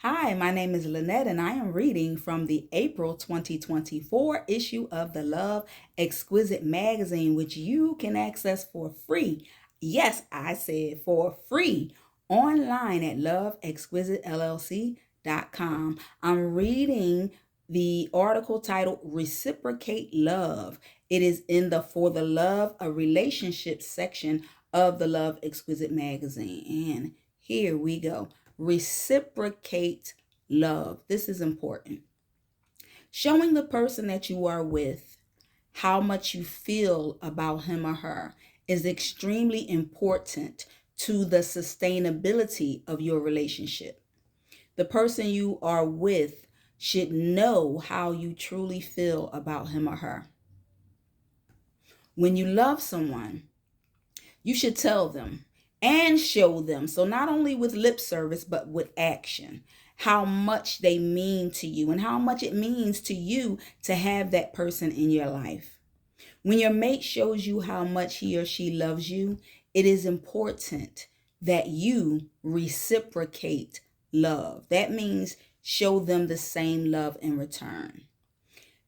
Hi, my name is Lynette, and I am reading from the April 2024 issue of the Love Exquisite Magazine, which you can access for free. Yes, I said for free online at loveexquisitellc.com. I'm reading the article titled Reciprocate Love. It is in the For the Love of Relationships section of the Love Exquisite Magazine. And here we go. Reciprocate love. This is important. Showing the person that you are with how much you feel about him or her is extremely important to the sustainability of your relationship. The person you are with should know how you truly feel about him or her. When you love someone, you should tell them and show them. So not only with lip service, but with action, how much they mean to you and how much it means to you to have that person in your life. When your mate shows you how much he or she loves you, it is important that you reciprocate love. That means show them the same love in return.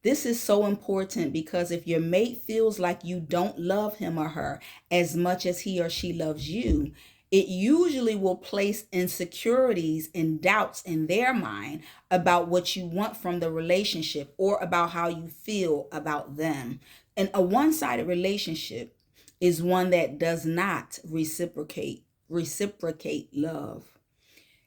This is so important because if your mate feels like you don't love him or her as much as he or she loves you, it usually will place insecurities and doubts in their mind about what you want from the relationship or about how you feel about them. And a one-sided relationship is one that does not reciprocate love.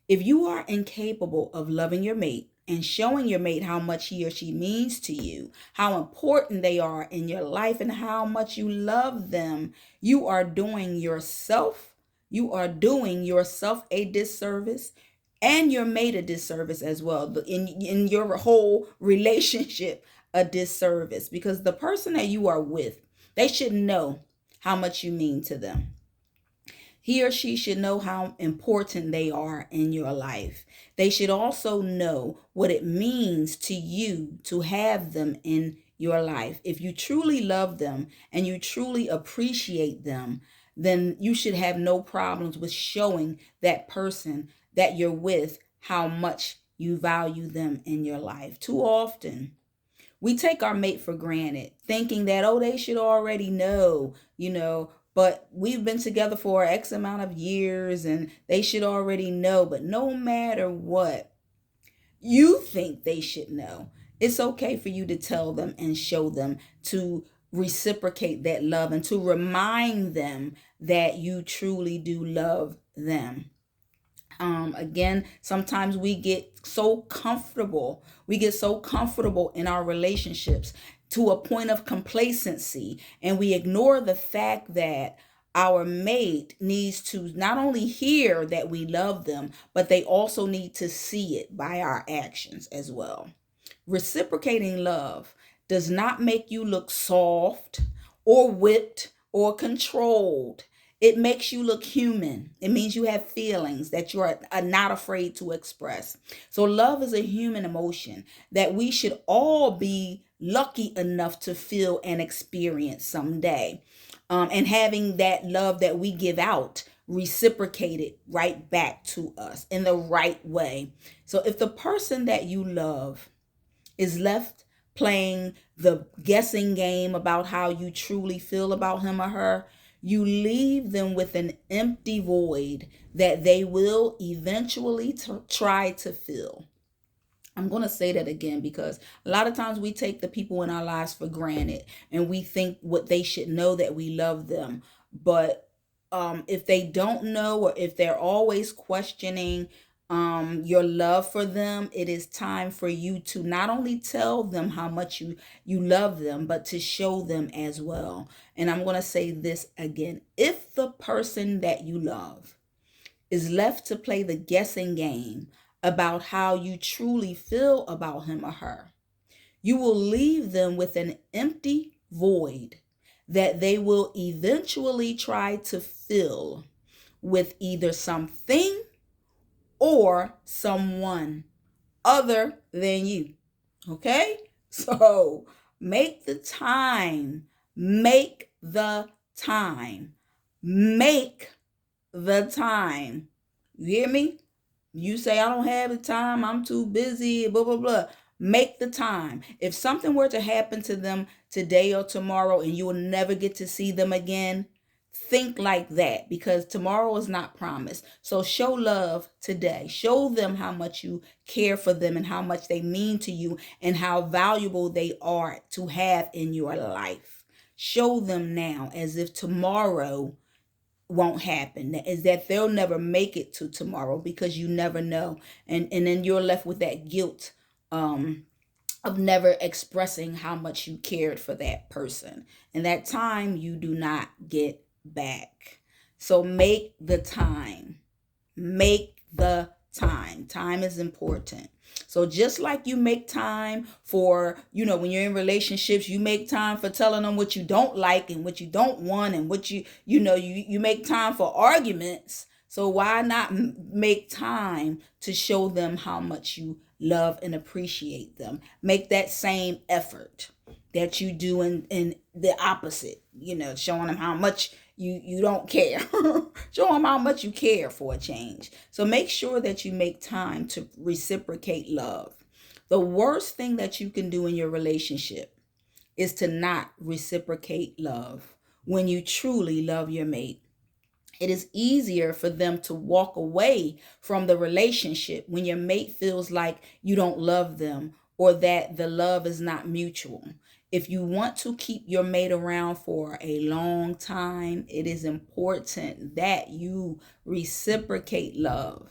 If you are incapable of loving your mate and showing your mate how much he or she means to you, how important they are in your life, and how much you love them, you are doing yourself a disservice and your mate a disservice as well. In your whole relationship, a disservice, because the person that you are with, they should know how much you mean to them. He or she should know how important they are in your life. They should also know what it means to you to have them in your life. If you truly love them and you truly appreciate them, then you should have no problems with showing that person that you're with how much you value them in your life. Too often, we take our mate for granted, thinking that, oh, they should already know, but we've been together for X amount of years and they should already know. But no matter what you think they should know, it's okay for you to tell them and show them, to reciprocate that love and to remind them that you truly do love them. Again, sometimes we get so comfortable. We get so comfortable in our relationships to a point of complacency, and we ignore the fact that our mate needs to not only hear that we love them, but they also need to see it by our actions as well. Reciprocating love does not make you look soft or whipped or controlled. It makes you look human. It means you have feelings that you are not afraid to express. So, love is a human emotion that we should all be lucky enough to feel and experience someday. And having that love that we give out reciprocated right back to us in the right way. So, if the person that you love is left playing the guessing game about how you truly feel about him or her, you leave them with an empty void that they will eventually try to fill. I'm going to say that again because a lot of times we take the people in our lives for granted and we think what they should know that we love them. But if they don't know, or if they're always questioning your love for them, it is time for you to not only tell them how much you love them, but to show them as well. And I'm going to say this again. If the person that you love is left to play the guessing game about how you truly feel about him or her, you will leave them with an empty void that they will eventually try to fill with either something or someone other than you. Okay? So make the time. Make the time. Make the time. You hear me? You say, I don't have the time, I'm too busy, blah, blah, blah. Make the time. If something were to happen to them today or tomorrow and you will never get to see them again, think like that, because tomorrow is not promised. So show love today. Show them how much you care for them and how much they mean to you and how valuable they are to have in your life. Show them now as if tomorrow won't happen, is that they'll never make it to tomorrow, because you never know. And then you're left with that guilt of never expressing how much you cared for that person, and that time you do not get back. So make the time. Make the time. Time is important. So just like you make time for, when you're in relationships, you make time for telling them what you don't like and what you don't want, and what you make time for arguments. So why not make time to show them how much you love and appreciate them? Make that same effort that you do in the opposite, showing them how much you don't care. Show them how much you care for a change. So make sure that you make time to reciprocate love. The worst thing that you can do in your relationship is to not reciprocate love when you truly love your mate. It is easier for them to walk away from the relationship when your mate feels like you don't love them or that the love is not mutual. If you want to keep your mate around for a long time, it is important that you reciprocate love.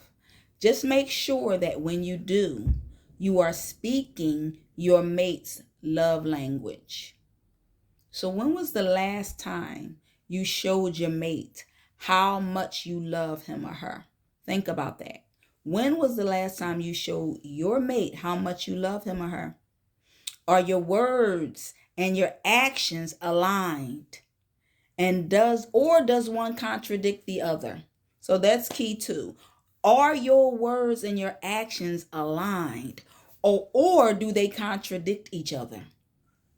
Just make sure that when you do, you are speaking your mate's love language. So when was the last time you showed your mate how much you love him or her? Think about that. When was the last time you showed your mate how much you love him or her? Are your words and your actions aligned? And does one contradict the other? So that's key too. Are your words and your actions aligned? Or do they contradict each other?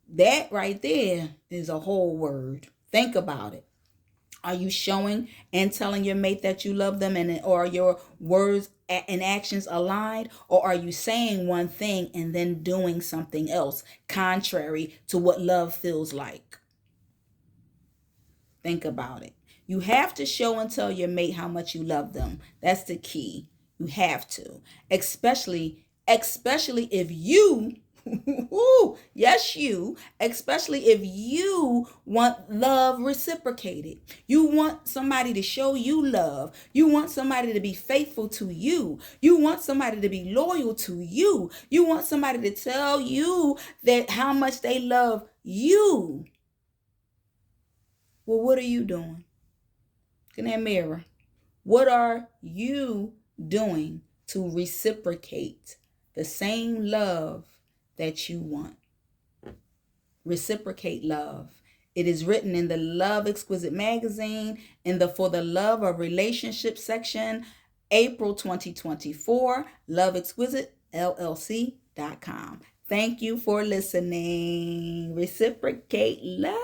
That right there is a whole word. Think about it. Are you showing and telling your mate that you love them, and or are your words and actions aligned? Or are you saying one thing and then doing something else contrary to what love feels like? Think about it. You have to show and tell your mate how much you love them. That's the key. You have to. Especially if you yes, especially if you want love reciprocated. You want somebody to show you love. You want somebody to be faithful to you. You want somebody to be loyal to you. You want somebody to tell you that how much they love you. Well, what are you doing? Look in that mirror. What are you doing to reciprocate the same love that you want? Reciprocate love. It is written in the Love Exquisite Magazine in the For the Love of Relationship section, April 2024, Love Exquisite LLC.com. Thank you for listening. Reciprocate love.